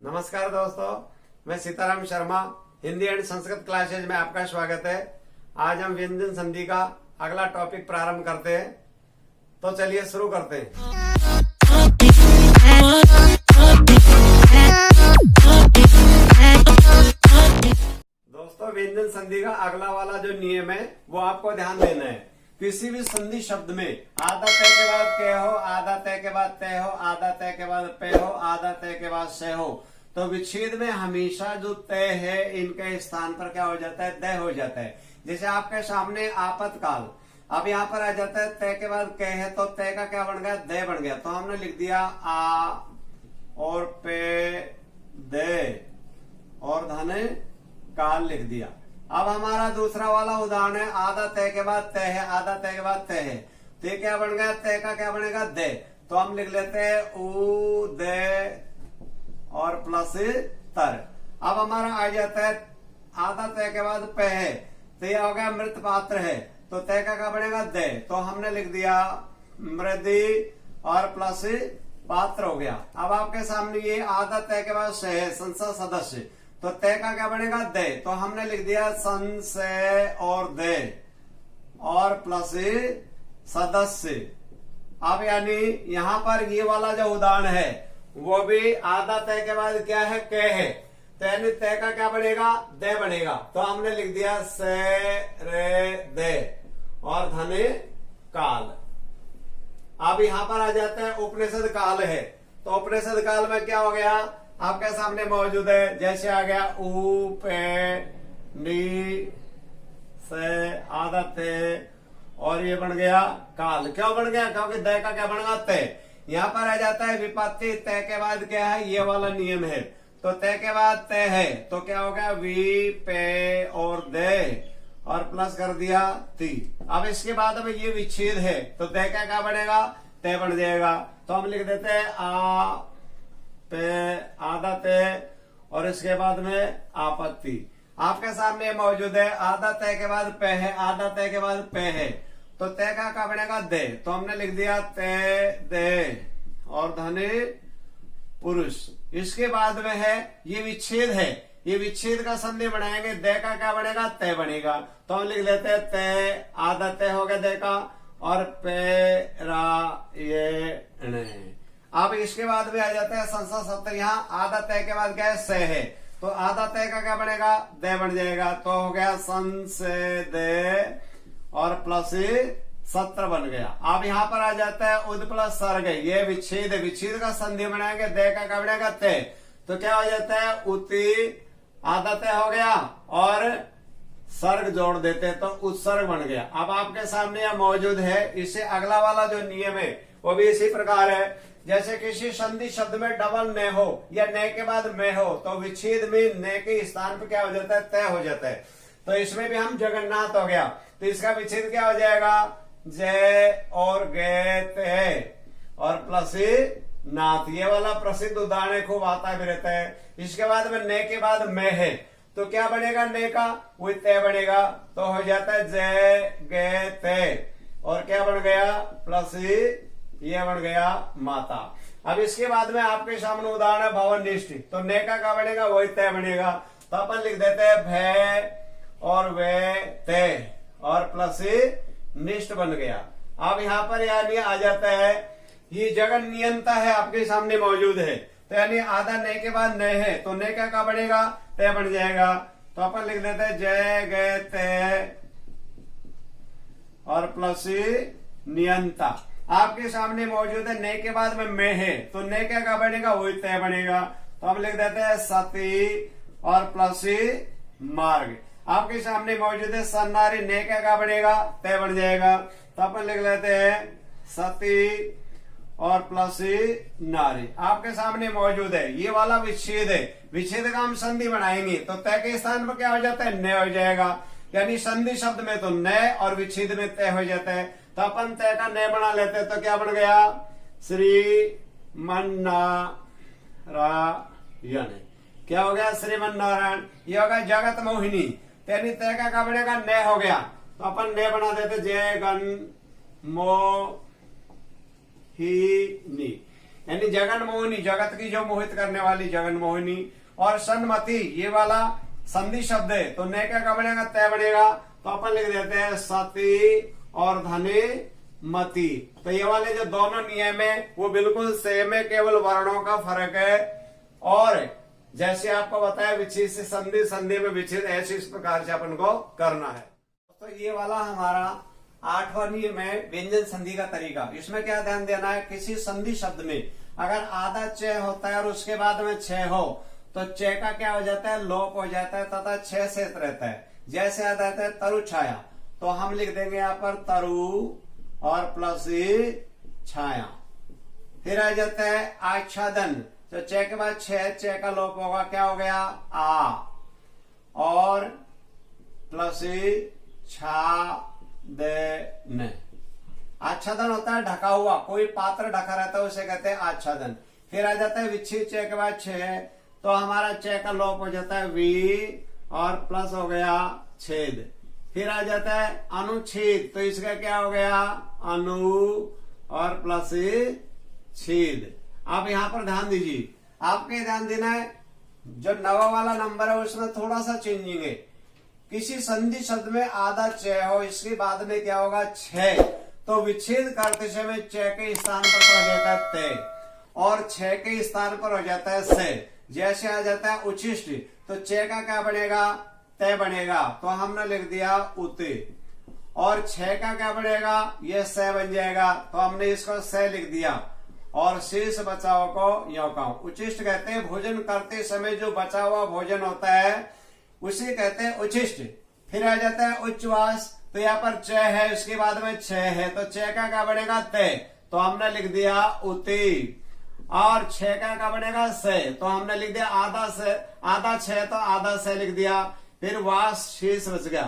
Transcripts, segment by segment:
नमस्कार दोस्तों, मैं सीताराम शर्मा हिंदी एंड संस्कृत क्लासेज में आपका स्वागत है। आज हम व्यंजन संधि का अगला टॉपिक प्रारंभ करते हैं, तो चलिए शुरू करते हैं। दोस्तों, व्यंजन संधि का अगला वाला जो नियम है वो आपको ध्यान देना है। किसी भी संधि शब्द में आधा तय के बाद के हो, आधा तय के बाद तय हो, आधा तय के बाद पे हो, आधा तय के बाद से हो, तो विच्छेद में हमेशा जो तय है इनके स्थान पर क्या हो जाता है, दय हो जाता है। जैसे आपके सामने आपातकाल, अब यहाँ पर आ जाता है तय के बाद कह है, तो तय का क्या बन गया, दय बन गया। तो हमने लिख दिया आ और पे दे और धन काल लिख दिया। अब हमारा दूसरा वाला उदाहरण है, आधा तय के बाद तय है, आधा तय के बाद तय है, तो क्या बन गया, तय का क्या बनेगा, दे। तो हम लिख लेते हैं उ दे और प्लस तर। अब हमारा आ जाता है आधा तय के बाद पे है, तो ये हो गया मृत पात्र है, तो तय का क्या बनेगा, दे। तो हमने लिख दिया मृदि और प्लस पात्र हो गया। अब आपके सामने ये आधा तय के बाद से है, संसा सदस्य, तो तय का क्या बनेगा, दे। तो हमने लिख दिया सन से और दे और प्लस सदस्य। अब यानी यहाँ पर ये वाला जो उदाहरण है वो भी आधा तय के बाद क्या है, के है, तो यानी तय का क्या बनेगा, दे बनेगा। तो हमने लिख दिया से रे दे और धन काल। अब यहाँ पर आ जाता है उपनिषद काल है, तो उपनिषद काल में क्या हो गया, आपके सामने मौजूद है। जैसे आ गया ऊ पे नी से आधा तय और ये बन गया काल। क्यों बन गया, क्योंकि दय का क्या बनेगा, तय। यहाँ पर आ जाता है विपत्ति, तय के बाद क्या है, ये वाला नियम है, तो तय के बाद तय है, तो क्या हो गया, वी पे और दे और प्लस कर दिया ती। अब इसके बाद में ये विच्छेद है, तो तय का क्या बनेगा, तय बन जाएगा। तो हम लिख देते हैं आ पे आधा तय और इसके बाद में आपत्ति। आपके सामने मौजूद है आधा तय के बाद पे है, आधा तय के बाद पे है, तो तय का क्या बनेगा, दे। तो हमने लिख दिया तय दे और धने पुरुष। इसके बाद में है ये विच्छेद है, ये विच्छेद का संधि बनाएंगे, दे का क्या बनेगा, तय बनेगा। तो हम लिख लेते हैं तय, आधा तय हो गया दे का और पे रा ये। अब इसके बाद में आ जाता है संसा सत्र। यहाँ आधा तय के बाद क्या है, से है, तो आधा तय का क्या बनेगा, दे बन जाएगा। तो हो गया सन से दे और प्लस सत्र बन गया। अब यहाँ पर आ जाता है उद प्लस सर्ग, ये विच्छेद, विच्छेद का संधि बनाएंगे, दे का क्या बनेगा, तय। तो क्या हो जाता है उति, आधा तय हो गया और सर्ग जोड़ देते तो उत्सर्ग बन गया। अब आपके सामने यह मौजूद है। इससे अगला वाला जो नियम है वो भी इसी प्रकार है। जैसे किसी संधि शब्द में डबल न हो या न के बाद में हो, तो विच्छेद में न के स्थान पर क्या हो जाता है, तय हो जाता है। तो इसमें भी हम जगन्नाथ हो गया, तो इसका विच्छेद क्या हो जाएगा, जय और गे ते और प्लस नाथ। ये वाला प्रसिद्ध उदाहरण खूब आता भी रहता है। इसके बाद में ने के बाद में है, तो क्या बनेगा, ने का वो तय बनेगा, तो हो जाता है जय गे ते और क्या बन गया, प्लस ये बन गया माता। अब इसके बाद में आपके सामने उदाहरण है भवन निष्ठ, तो ने का क्या बनेगा, वही तय बनेगा। तो अपन लिख देते हैं भय और वे तय और प्लस निष्ठ बन गया। अब यहाँ पर यानी आ जाता है ये जगन नियंता है, आपके सामने मौजूद है, तो यानी आधा ने के बाद न है, तो ने का क्या बनेगा, तय बन जाएगा। तो अपन लिख देते हैं जय गए तय और प्लस नियंता। आपके सामने मौजूद है ने के बाद में है, तो ने का क्या बनेगा, वही तय बनेगा। तो हम लिख देते हैं सती और प्लस मार्ग। आपके सामने मौजूद है सन्नारी, ने का क्या बनेगा, तय बन जाएगा। तो अपन लिख लेते हैं सती और प्लस नारी। आपके सामने मौजूद है ये वाला विच्छेद है, विच्छेद का हम संधि बनाएंगे, तो तय के स्थान पर क्या हो जाता है, न हो जाएगा। यानी संधि शब्द में तो न और विच्छेद में तय हो जाता है। तो अपन तय का न बना लेते हैं, तो क्या बन गया, श्रीमन्नारायण। क्या हो गया, श्रीमन्नारायण। ये हो गया जगत मोहिनी, यानी तय का क्या बनेगा, न हो गया, तो अपन न बना देते जय गण मो ही नी। यानी जगन मोहिनी, जगत की जो मोहित करने वाली जगन मोहिनी। और सन्मति ये वाला संधि शब्द है, तो ने का बनेगा, तय बनेगा, तो अपन लिख देते हैं सती और धने मति। तो ये वाले जो दोनों नियम है वो बिल्कुल सेम है, केवल वर्णों का फर्क है। और जैसे आपको बताया विच्छेद से संधि, संधि में विच्छेद, ऐसे इस प्रकार से अपन को करना है। तो ये वाला हमारा 8वां नियम है व्यंजन संधि का तरीका। इसमें क्या ध्यान देना है, किसी संधि शब्द में अगर आधा च होता है और उसके बाद में छ हो तो च का क्या हो जाता है, लोप हो जाता है तथा छ शेष रहता है। जैसे आ जाता है तरु छाया, तो हम लिख देंगे यहाँ पर तरु और प्लस छाया। फिर आ जाता है आच्छादन, तो च के बाद छ का लोप होगा, क्या हो गया आ, और प्लस छादन। आच्छादन होता है ढका हुआ, कोई पात्र ढका रहता है उसे कहते हैं आच्छादन। फिर आ जाता है विच्छेद, च के बाद छ, तो हमारा च का लोप हो जाता है वी और प्लस हो गया छेद। फिर आ जाता है अनुच्छेद, तो इसका क्या हो गया अनु और प्लस छेद। आप यहाँ पर ध्यान दीजिए, आपके ध्यान देना है जो 9वां वाला नंबर है उसमें थोड़ा सा चेंजिंग है। किसी संधि शब्द में आधा च हो, इसके बाद में क्या होगा छ, तो विच्छेद करते समय च के स्थान पर हो जाता है तय और छ के स्थान पर हो जाता है से। जैसे आ जाता है उच्छिष्ट, तो च का क्या बनेगा, तय बनेगा, तो हमने लिख दिया उते। और छ का क्या बनेगा, ये स बन जाएगा, तो हमने इसको स लिख दिया। और शेष बचाव को यो का उच्छिष्ट कहते हैं। भोजन करते समय जो बचा हुआ भोजन होता है उसे कहते हैं उच्छिष्ट। फिर आ जाता है उच्छ्वास, तो यहाँ पर च है, उसके बाद में छ है, तो च का क्या बनेगा तय, तो हमने लिख दिया उति। और छ का क्या बनेगा से, तो हमने लिख दिया आधा से, आधा छ तो आधा से लिख दिया। फिर वास शेष बच गया,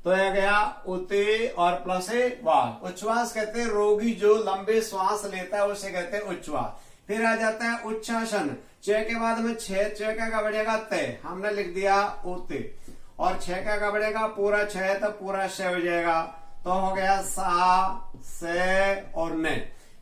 तो यह गया उति और प्लस वास। उच्छ्वास कहते हैं रोगी जो लंबे श्वास लेता है उसे कहते हैं उच्छ्वास। फिर आ जाता है उच्छ्वासन, च के बाद में छ का क्या बनेगा तय, हमने लिख दिया उति। और छ का क्या बनेगा पूरा छ, तो पूरा श हो जाएगा, तो हो गया सा से और ने।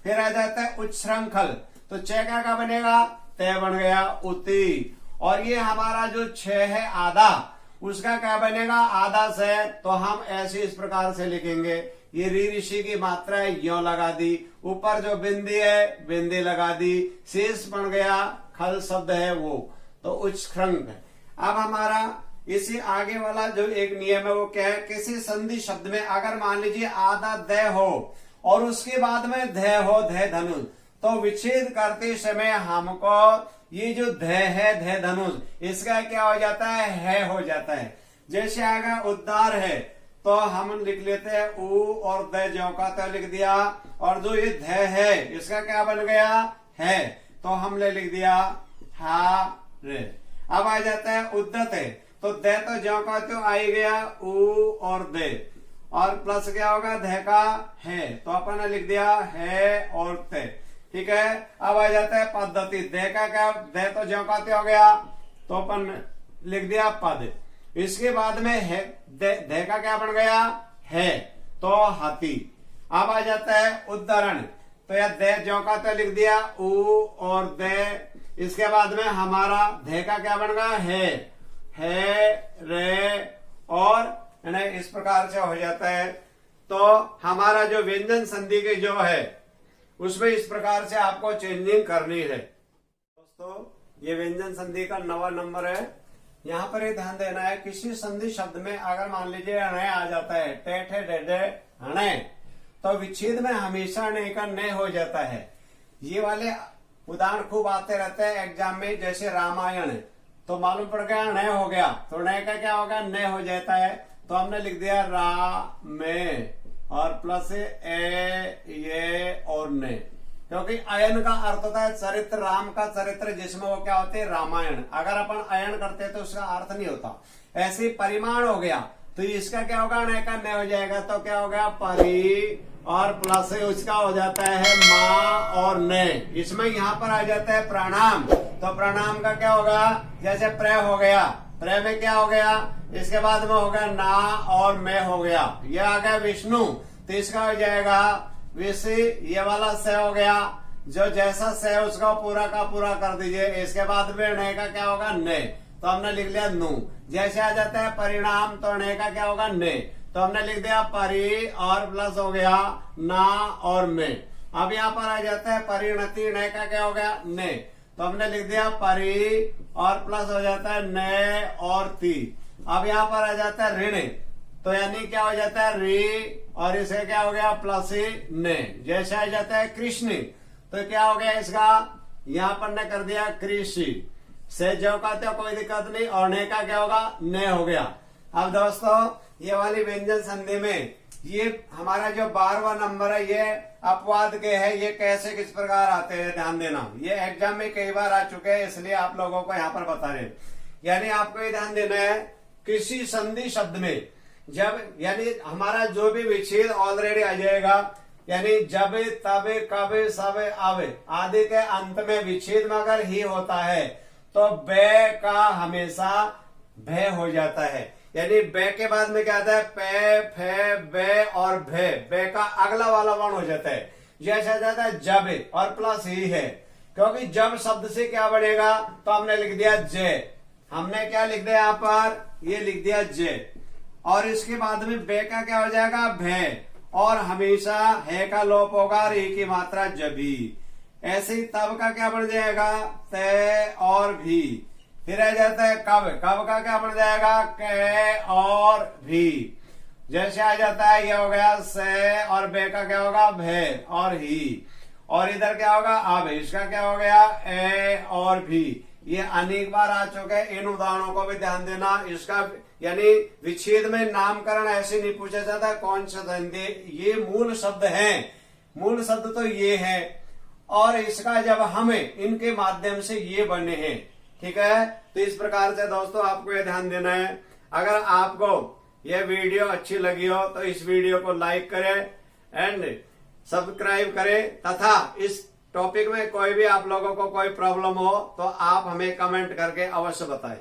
फिर आ जाता है उच्छृंखल, तो च का क्या बनेगा तय बन गया उति। और ये हमारा जो छ है आधा, उसका क्या बनेगा आधा से, तो हम ऐसे इस प्रकार से लिखेंगे। ये री ऋषि की मात्रा है, यो लगा दी, ऊपर जो बिंदी है बिंदी लगा दी, शेष बन गया खल शब्द है वो, तो उच्छृंख। अब हमारा इसी आगे वाला जो एक नियम है वो क्या है, किसी संधि शब्द में अगर मान लीजिए आधा द हो और उसके बाद में ध हो, ध धनुष, तो विच्छेद करते समय हमको ये जो ध है ध धनुष, इसका क्या हो जाता है हो जाता है। जैसे आगे उद्धार है, तो हम लिख लेते हैं उ और द ज्यों का तो लिख दिया, और जो ये ध है इसका क्या बन गया है, तो हमने लिख दिया हा रे। अब आ जाता है उद्दत है, तो द तो ज्यों का तो आ ही गया उ और द, और प्लस क्या होगा ध का है, तो अपन ने लिख दिया है और ते। ठीक है। अब आ जाता है पद्धति, दे का क्या, दे तो ज्यों का त्यो हो गया, तो अपन लिख दिया पद। इसके बाद में है दे का क्या बन गया है, तो हाथी। अब आ जाता है उदाहरण, तो यह दे ज्यों का तो लिख दिया उ और दे, इसके बाद में हमारा धे का क्या बन गया है रे, और इस प्रकार से हो जाता है। तो हमारा जो व्यंजन संधि के जो है उसमें इस प्रकार से आपको चेंजिंग करनी है। दोस्तों ये व्यंजन संधि का 9वां नंबर है। यहाँ पर ये ध्यान देना है, किसी संधि शब्द में अगर मान लीजिए अणे आ जाता है, टे ठे डे डे अणे, तो विच्छेद में हमेशा अणे का न हो जाता है। ये वाले उदाहरण खूब आते रहते हैं एग्जाम में, जैसे रामायण, तो मालूम पड़ गया न हो गया, तो न का क्या होगा न हो जाता है, तो हमने लिख दिया रा में और प्लस ए ये और ने, क्योंकि अयन का अर्थ होता है चरित्र, राम का चरित्र जिसमें वो क्या होते हैं रामायण। अगर अपन अयन करते तो उसका अर्थ नहीं होता। ऐसे परिमाण हो गया, तो इसका क्या होगा न का न हो जाएगा, तो क्या हो गया परी और प्लस उसका हो जाता है माँ और ने। इसमें यहाँ पर आ जाता है प्रणाम, तो प्रणाम का क्या होगा, जैसे प्र हो गया, प्र में क्या हो गया, इसके बाद में हो गया ना और मैं हो गया, ये आ गया विष्णु, तो इसका हो जाएगा विषि, ये वाला से हो गया, जो जैसा से है उसका पूरा का पूरा कर दीजिए। इसके बाद में ने का क्या होगा ने, तो हमने लिख लिया नु। जैसे आ जाता है परिणाम, तो ने का क्या होगा ने, तो हमने लिख दिया परि और प्लस हो गया ना और में। अब यहाँ पर आ जाता है परिणति, ने का क्या हो गया ने, तो हमने लिख दिया परि और प्लस हो जाता है ने और ती। अब यहाँ पर आ जाता है ऋण, तो यानी क्या हो जाता है री और इसे क्या हो गया प्लस ने। जैसे आ जाता है कृष्ण, तो क्या हो गया इसका, यहाँ पर ने कर दिया कृषि से जो कहते हो कोई दिक्कत नहीं, और ने का क्या होगा ने हो गया। अब दोस्तों ये वाली व्यंजन संधि में ये हमारा जो 12वां नंबर है ये अपवाद के है, ये कैसे किस प्रकार आते हैं ध्यान देना। ये एग्जाम में कई बार आ चुके हैं, इसलिए आप लोगों को यहाँ पर बता रहे। यानी आपको ये ध्यान देना है किसी संधि शब्द में जब, यानी हमारा जो भी विच्छेद ऑलरेडी आ जाएगा, यानी जब तब कब सब अब आदि के अंत में विच्छेद में अगर ही होता है तो बे का हमेशा भय हो जाता है। यानी बे के बाद में क्या आता है पे फे बे और भे, बे का अगला वाला वर्ण हो जाता है। जैसा जाता है जब और प्लस ही है, क्योंकि जब शब्द से क्या बनेगा, तो हमने लिख दिया जे, हमने क्या लिख दिया यहाँ पर ये लिख दिया जे, और इसके बाद में बे का क्या हो जाएगा भे, और हमेशा है का लोप होगा, री की मात्रा जबी। ऐसे ही तब का क्या बन जाएगा ते और भी। फिर आ जाता है कब, कब का क्या बन जाएगा के और भी। जैसे आ जाता है ये हो गया से और बे का क्या होगा भे और ही, और इधर क्या होगा अब, इसका क्या हो गया ए और भी। ये अनेक बार आ चुके हैं, इन उदाहरणों को भी ध्यान देना। इसका यानी विच्छेद में नामकरण ऐसे नहीं पूछा जाता कौन सा संधि, ये मूल शब्द है, मूल शब्द तो ये है, और इसका जब हमें इनके माध्यम से ये बने हैं, ठीक है। तो इस प्रकार से दोस्तों आपको ये ध्यान देना है। अगर आपको ये वीडियो अच्छी लगी हो तो इस वीडियो को लाइक करें एंड सब्सक्राइब करें, तथा इस टॉपिक में कोई भी आप लोगों को कोई प्रॉब्लम हो तो आप हमें कमेंट करके अवश्य बताएं।